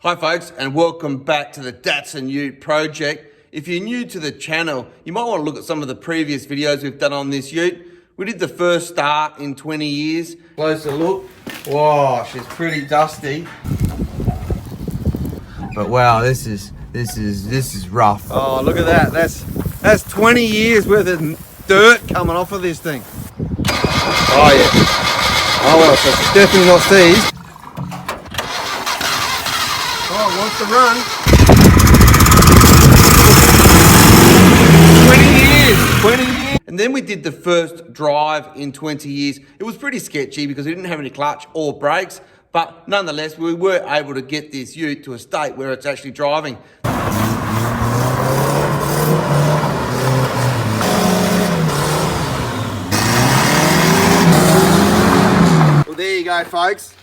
Hi folks, and welcome back to the Datsun Ute project. If you're new to the channel, you might want to look at some of the previous videos we've done on this ute. We did the first start in 20 years. Closer look. Wow, she's pretty dusty. But wow, this is rough. Oh, look at that. That's 20 years worth of dirt coming off of this thing. Oh yeah. Oh well, so it's definitely not seized. Oh, it wants to run. 20 years. And then we did the first drive in 20 years. It was pretty sketchy because we didn't have any clutch or brakes, but nonetheless, we were able to get this ute to a state where it's actually driving. Well, there you go, folks.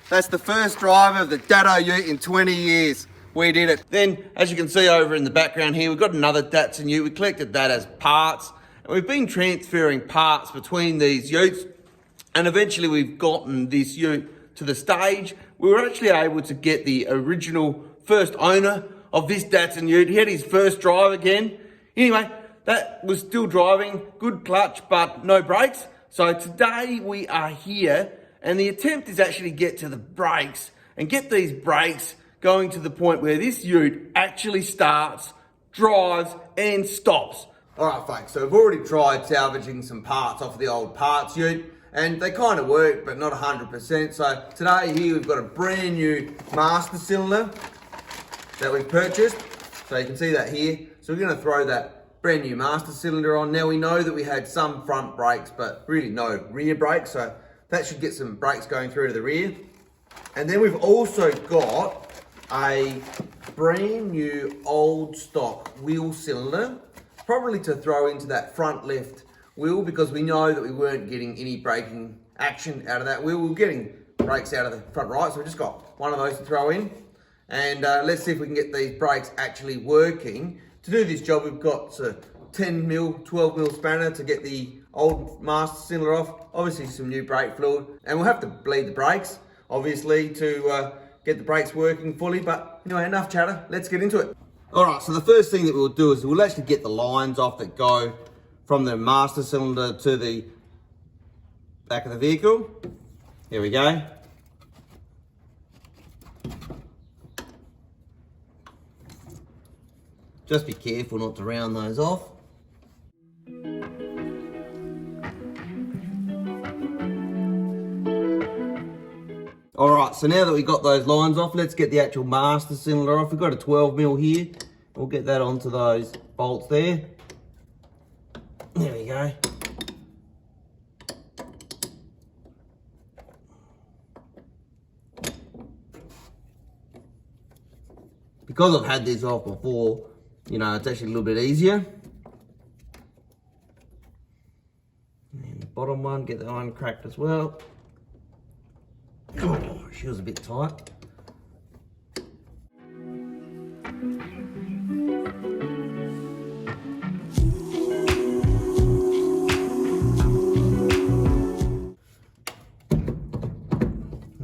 That's the first drive of the Datsun ute in 20 years. We did it. Then, as you can see over in the background here, we've got another Datsun ute. We collected that as parts. And we've been transferring parts between these utes. And eventually we've gotten this ute to the stage. We were actually able to get the original first owner of this Datsun ute. He had his first drive again. Anyway, that was still driving, good clutch, but no brakes. So today we are here. And the attempt is actually get to the brakes and get these brakes going to the point where this ute actually starts, drives and stops. All right, folks, so we've already tried salvaging some parts off the old parts ute and they kind of work, but not 100%. So today here we've got a brand new master cylinder that we've purchased. So you can see that here. So we're gonna throw that brand new master cylinder on. Now we know that we had some front brakes, but really no rear brakes. So that should get some brakes going through to the rear. And then we've also got a brand new old stock wheel cylinder, probably to throw into that front left wheel because we know that we weren't getting any braking action out of that wheel. We were getting brakes out of the front right, so we just got one of those to throw in. And let's see if we can get these brakes actually working. To do this job, we've got a 10mm, 12mm spanner to get the old master cylinder off, obviously some new brake fluid, and we'll have to bleed the brakes obviously to get the brakes working fully. But anyway, enough chatter, let's get into it. All right, so the first thing that we'll do is we'll actually get the lines off that go from the master cylinder to the back of the vehicle. Here we go. Just be careful not to round those off. All right, so now that we've got those lines off, let's get the actual master cylinder off. We've got a 12mm here. We'll get that onto those bolts there. There we go. Because I've had this off before, you know, it's actually a little bit easier. And the bottom one, get that one cracked as well. Oh, she was a bit tight.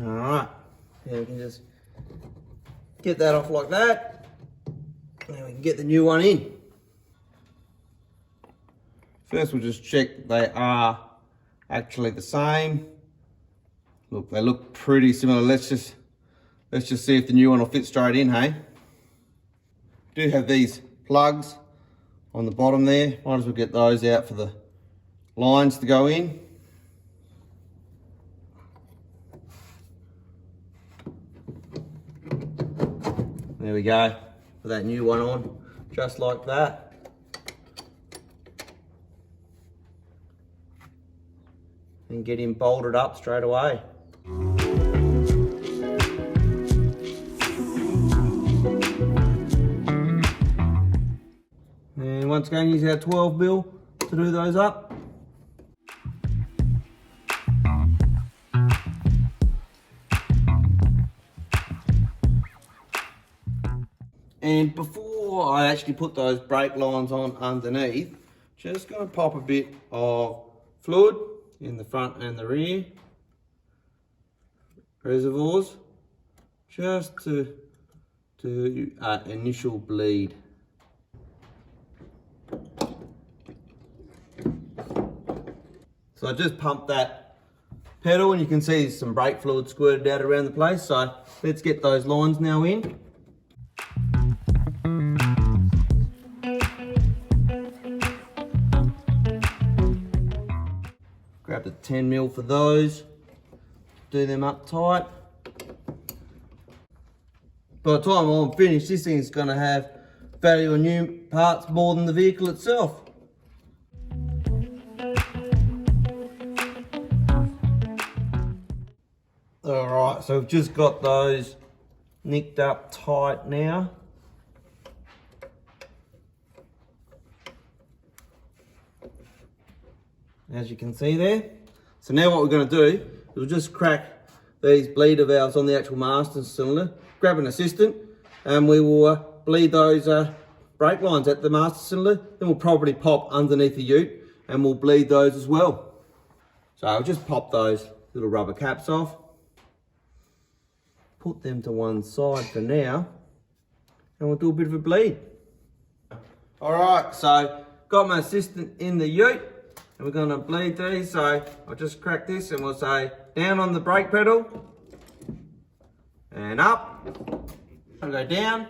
All right, yeah, we can just get that off like that. And we can get the new one in. First, we'll just check they are actually the same. Look, they look pretty similar. Let's just see if the new one will fit straight in, hey? Do have these plugs on the bottom there. Might as well get those out for the lines to go in. There we go. Put that new one on, just like that. And get him bolted up straight away. And once again, use our 12mm to do those up. And before I actually put those brake lines on underneath, just going to pop a bit of fluid in the front and the rear reservoirs, just to do an initial bleed. So I just pumped that pedal and you can see some brake fluid squirted out around the place. So let's get those lines now in. Grab the 10mm for those, do them up tight. By the time I'm finished, this thing's going to have value on new parts more than the vehicle itself. Alright, so we've just got those nicked up tight now. As you can see there. So now what we're going to do is we'll just crack these bleeder valves on the actual master cylinder, grab an assistant, and we will bleed those brake lines at the master cylinder. Then we'll probably pop underneath the ute and we'll bleed those as well. So I'll just pop those little rubber caps off. Put them to one side for now, and we'll do a bit of a bleed. Alright, so got my assistant in the ute, and we're going to bleed these. So I'll just crack this and we'll say down on the brake pedal, and up, and go down,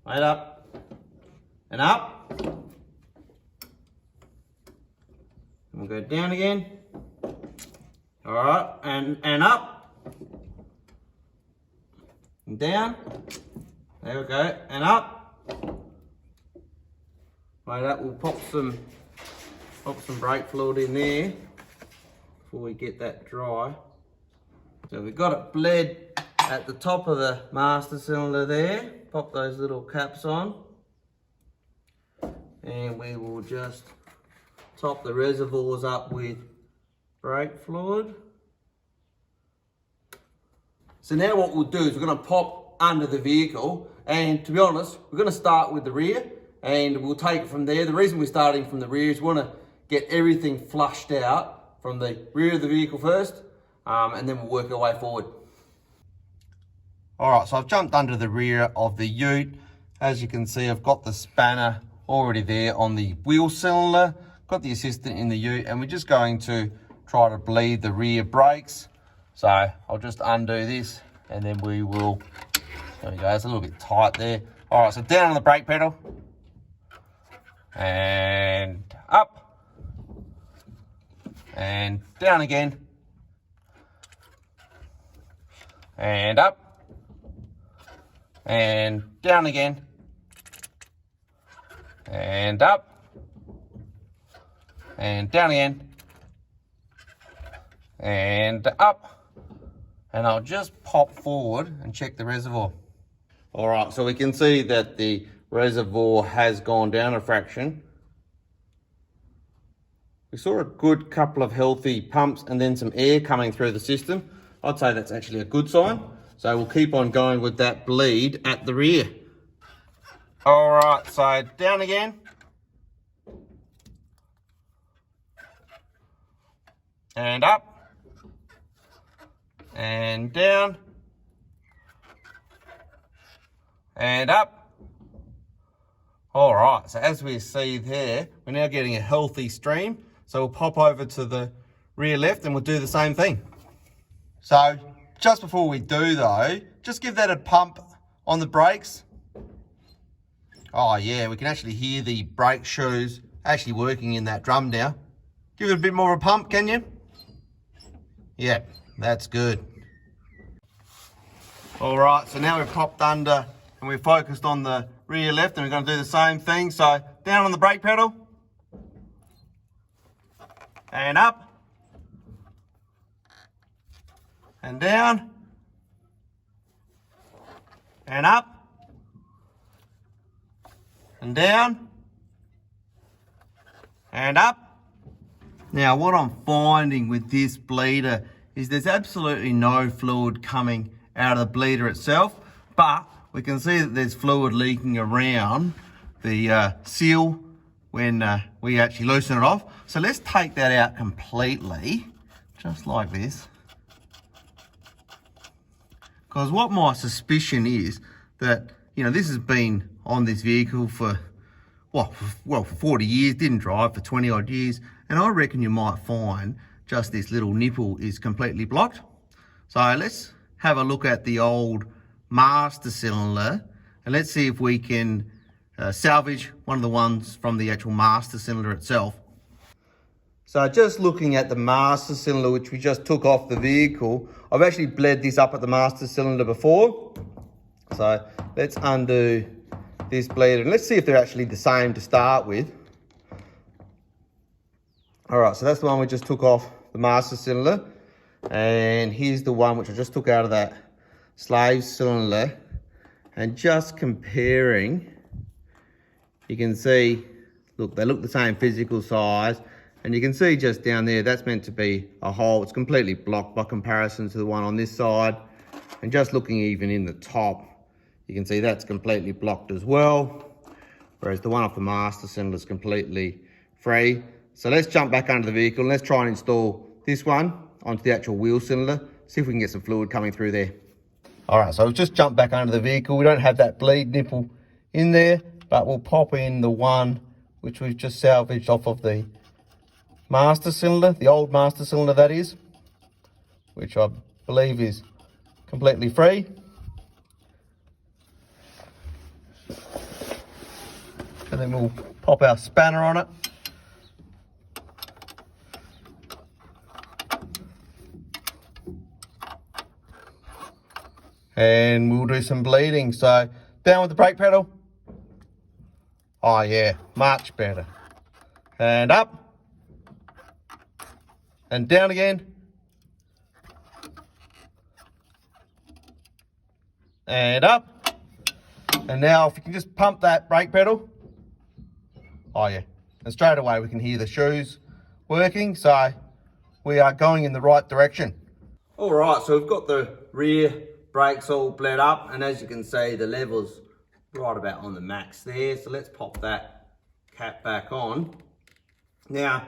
right up, and up, and we'll go down again. Alright, and up, and down, there we go, and up. Right up, we'll pop some brake fluid in there before we get that dry. So we've got it bled at the top of the master cylinder there. Pop those little caps on, and we will just top the reservoirs up with brake fluid. So now what we'll do is we're going to pop under the vehicle, and to be honest, we're going to start with the rear and we'll take it from there. The reason we're starting from the rear is we want to get everything flushed out from the rear of the vehicle first, and then we'll work our way forward. Alright, so I've jumped under the rear of the ute. As you can see, I've got the spanner already there on the wheel cylinder, got the assistant in the ute, and we're just going to try to bleed the rear brakes. So I'll just undo this and then we will, there we go, it's a little bit tight there. All right, so down on the brake pedal and up and down again and up and down again and up and down again and up. And I'll just pop forward and check the reservoir. All right, so we can see that the reservoir has gone down a fraction. We saw a good couple of healthy pumps and then some air coming through the system. I'd say that's actually a good sign. So we'll keep on going with that bleed at the rear. All right, so down again. And up. And down, and up. All right, so as we see there, we're now getting a healthy stream. So we'll pop over to the rear left and we'll do the same thing. So just before we do though, just give that a pump on the brakes. Oh yeah, we can actually hear the brake shoes actually working in that drum now. Give it a bit more of a pump, can you? Yeah. That's good. All right, so now we've popped under and we're focused on the rear left, and we're going to do the same thing. So down on the brake pedal and up and down and up and down and up. Now what I'm finding with this bleeder is there's absolutely no fluid coming out of the bleeder itself, but we can see that there's fluid leaking around the seal when we actually loosen it off. So let's take that out completely, just like this. Because what my suspicion is that, you know, this has been on this vehicle for, well, for 40 years, didn't drive for 20 odd years. And I reckon you might find just this little nipple is completely blocked. So let's have a look at the old master cylinder and let's see if we can salvage one of the ones from the actual master cylinder itself. So just looking at the master cylinder, which we just took off the vehicle, I've actually bled this up at the master cylinder before. So let's undo this bleed and let's see if they're actually the same to start with. All right, so that's the one we just took off the master cylinder. And here's the one which I just took out of that slave cylinder. And just comparing, you can see, look, they look the same physical size. And you can see just down there, that's meant to be a hole. It's completely blocked by comparison to the one on this side. And just looking even in the top, you can see that's completely blocked as well. Whereas the one off the master cylinder is completely free. So let's jump back under the vehicle and let's try and install this one onto the actual wheel cylinder. See if we can get some fluid coming through there. All right, so we've just jumped back under the vehicle. We don't have that bleed nipple in there, but we'll pop in the one which we've just salvaged off of the master cylinder, the old master cylinder that is, which I believe is completely free. And then we'll pop our spanner on it. And we'll do some bleeding. So down with the brake pedal. Oh yeah, much better. And up. And down again. And up. And now if you can just pump that brake pedal. Oh yeah. And straight away we can hear the shoes working. So we are going in the right direction. All right, so we've got the rear brakes all bled up. And as you can see, the level's right about on the max there. So let's pop that cap back on. Now,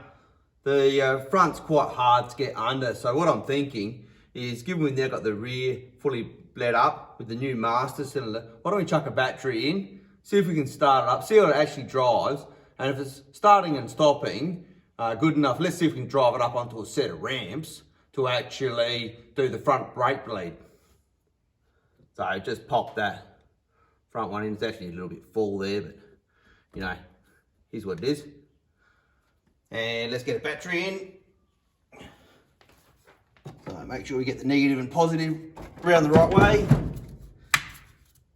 the front's quite hard to get under, so what I'm thinking is, given we've now got the rear fully bled up with the new master cylinder, why don't we chuck a battery in, see if we can start it up, see how it actually drives, and if it's starting and stopping good enough, let's see if we can drive it up onto a set of ramps to actually do the front brake bleed. So just pop that front one in. It's actually a little bit full there, but you know, here's what it is. And let's get a battery in. So make sure we get the negative and positive around the right way.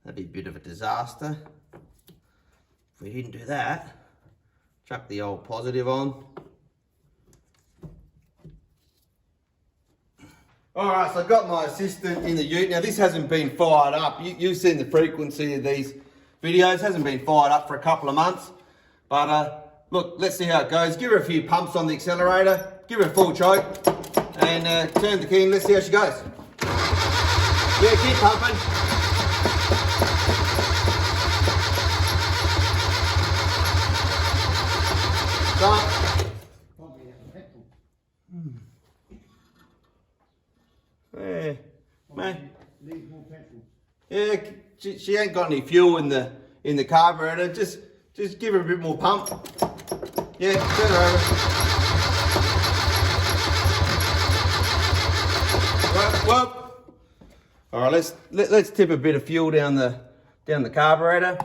That'd be a bit of a disaster if we didn't do that. Chuck the old positive on. All right, so I've got my assistant in the ute. Now this hasn't been fired up. You've seen the frequency of these videos. It hasn't been fired up for a couple of months. But look, let's see how it goes. Give her a few pumps on the accelerator, give her a full choke, and turn the key and let's see how she goes. Yeah, keep pumping. Stop. Yeah, man. Yeah, she ain't got any fuel in the carburetor. Just give her a bit more pump. Yeah, turn her over. Well. All right, let's tip a bit of fuel down the carburetor.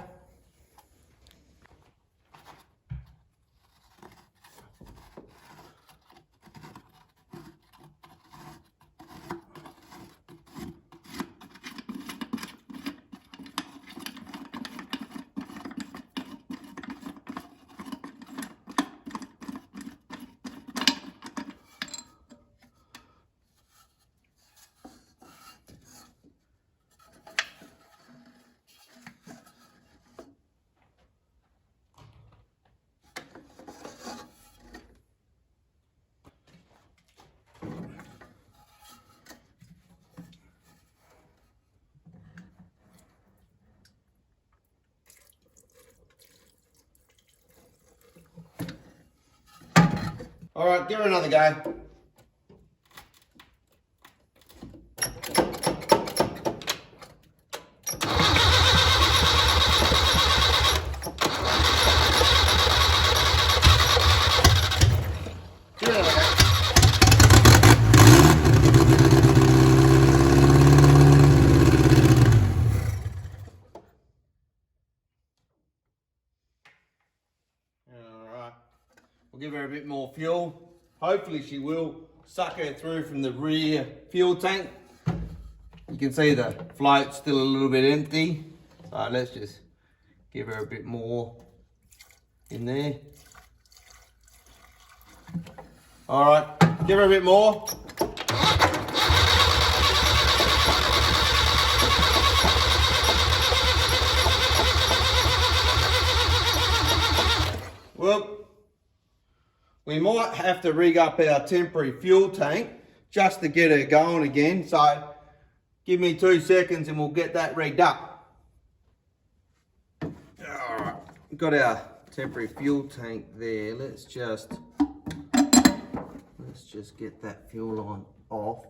All right, give her another go. We'll give her a bit more fuel. Hopefully she will suck her through from the rear fuel tank. You can see the float's still a little bit empty. So let's just give her a bit more in there. All right, give her a bit more. Well, we might have to rig up our temporary fuel tank just to get her going again. So give me 2 seconds and we'll get that rigged up. All right, got our temporary fuel tank there. Let's just get that fuel line off.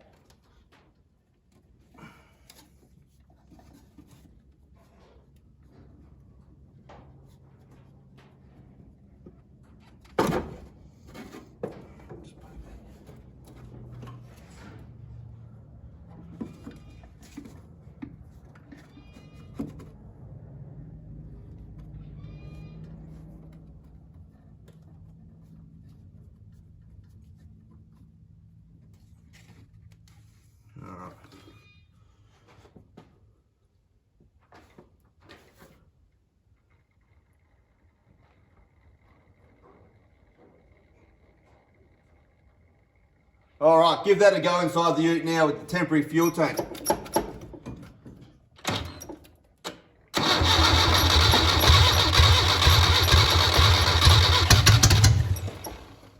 All right, give that a go inside the ute now with the temporary fuel tank.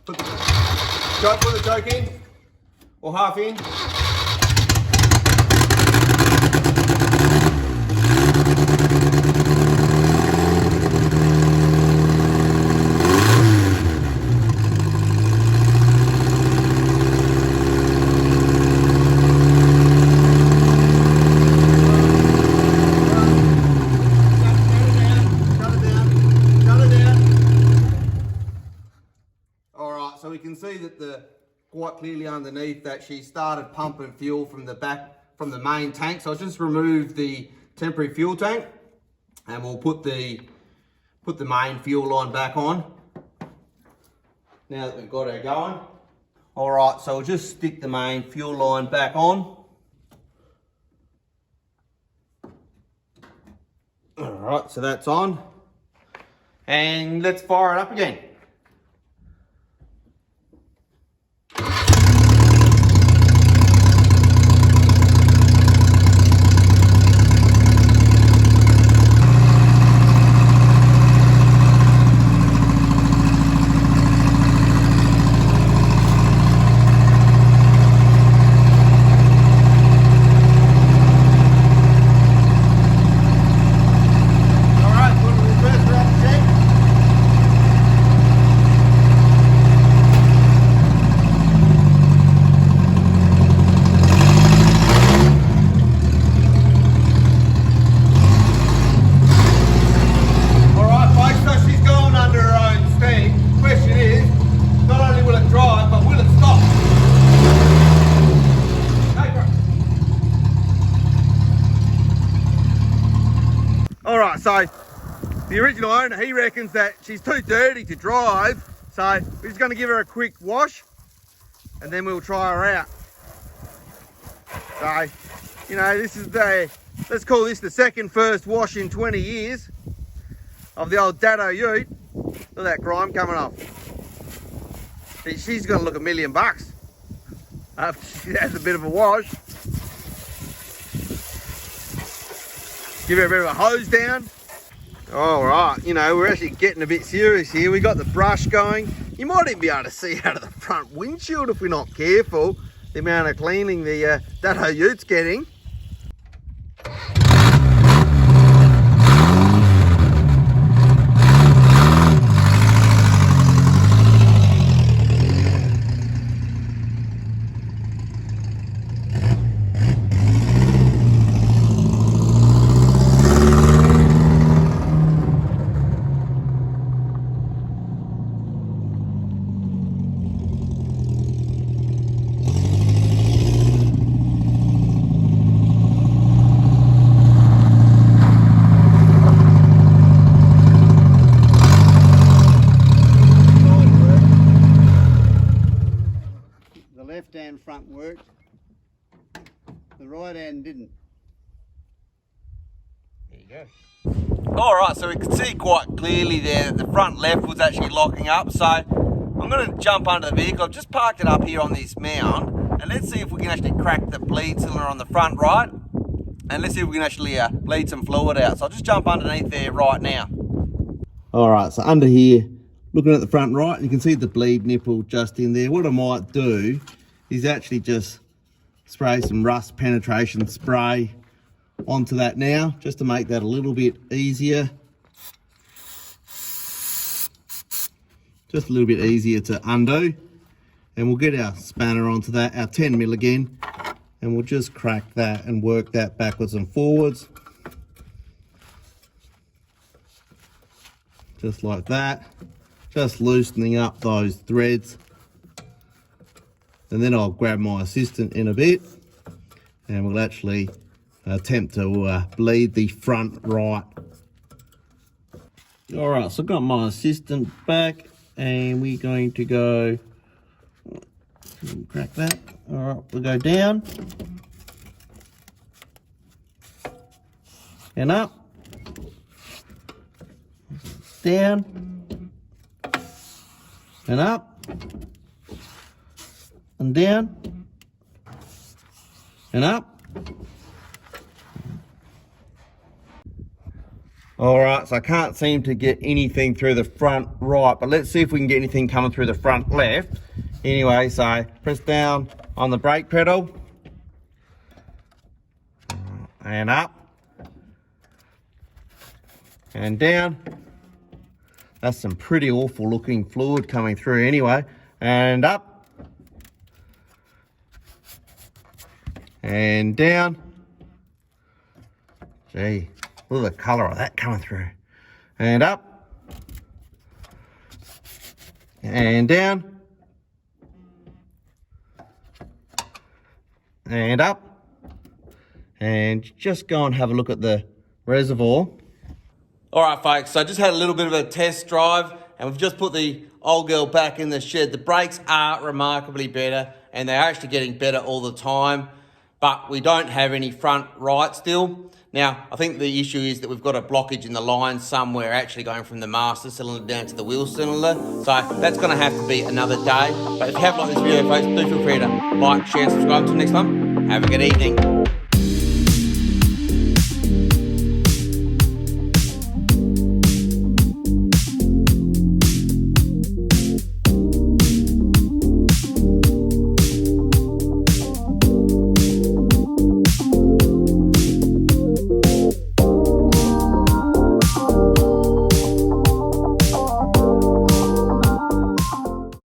Put the choke in, or half in. So we can see that quite clearly underneath that she started pumping fuel from the main tank. So I'll just remove the temporary fuel tank and we'll put the main fuel line back on now that we've got her going. All right, so we'll just stick the main fuel line back on. All right, so that's on. And let's fire it up again. Alright, so the original owner, he reckons that she's too dirty to drive, so we're just going to give her a quick wash and then we'll try her out. So, you know, this is let's call this the first wash in 20 years of the old Datsun ute. Look at that grime coming off. She's going to look $1 million after she has a bit of a wash. Give her a bit of a hose down. All right, you know, we're actually getting a bit serious here. We got the brush going. You might even be able to see out of the front windshield if we're not careful, the amount of cleaning the Datsun ute's getting. right hand didn't. There you go. All right, so we can see quite clearly there that the front left was actually locking up. So I'm going to jump under the vehicle. I've just parked it up here on this mound, and let's see if we can actually crack the bleed cylinder on the front right, and let's see if we can actually bleed some fluid out. So I'll just jump underneath there right now. All right, so under here, looking at the front right, you can see the bleed nipple just in there. What I might do is actually just spray some rust penetration spray onto that now, just to make that a little bit easier. Just a little bit easier to undo. And we'll get our spanner onto that, our 10 mil again, and we'll just crack that and work that backwards and forwards. Just like that. Just loosening up those threads. And then I'll grab my assistant in a bit, and we'll actually attempt to bleed the front right. All right, so I've got my assistant back, and we're going to go, crack that. All right, we'll go down and up, down and up and down and up. All right, so I can't seem to get anything through the front right, but let's see if we can get anything coming through the front left. Anyway, so press down on the brake pedal and up and down. That's some pretty awful looking fluid coming through anyway. And up and down. Gee, look at the colour of that coming through. And up and down and up. And just go and have a look at the reservoir. All right, folks, so I just had a little bit of a test drive, and we've just put the old girl back in the shed. The brakes are remarkably better, and they're actually getting better all the time, but we don't have any front right still. Now, I think the issue is that we've got a blockage in the line somewhere, actually going from the master cylinder down to the wheel cylinder. So that's going to have to be another day. But if you have liked this video, folks, do feel free to like, share, subscribe. Until next time, have a good evening.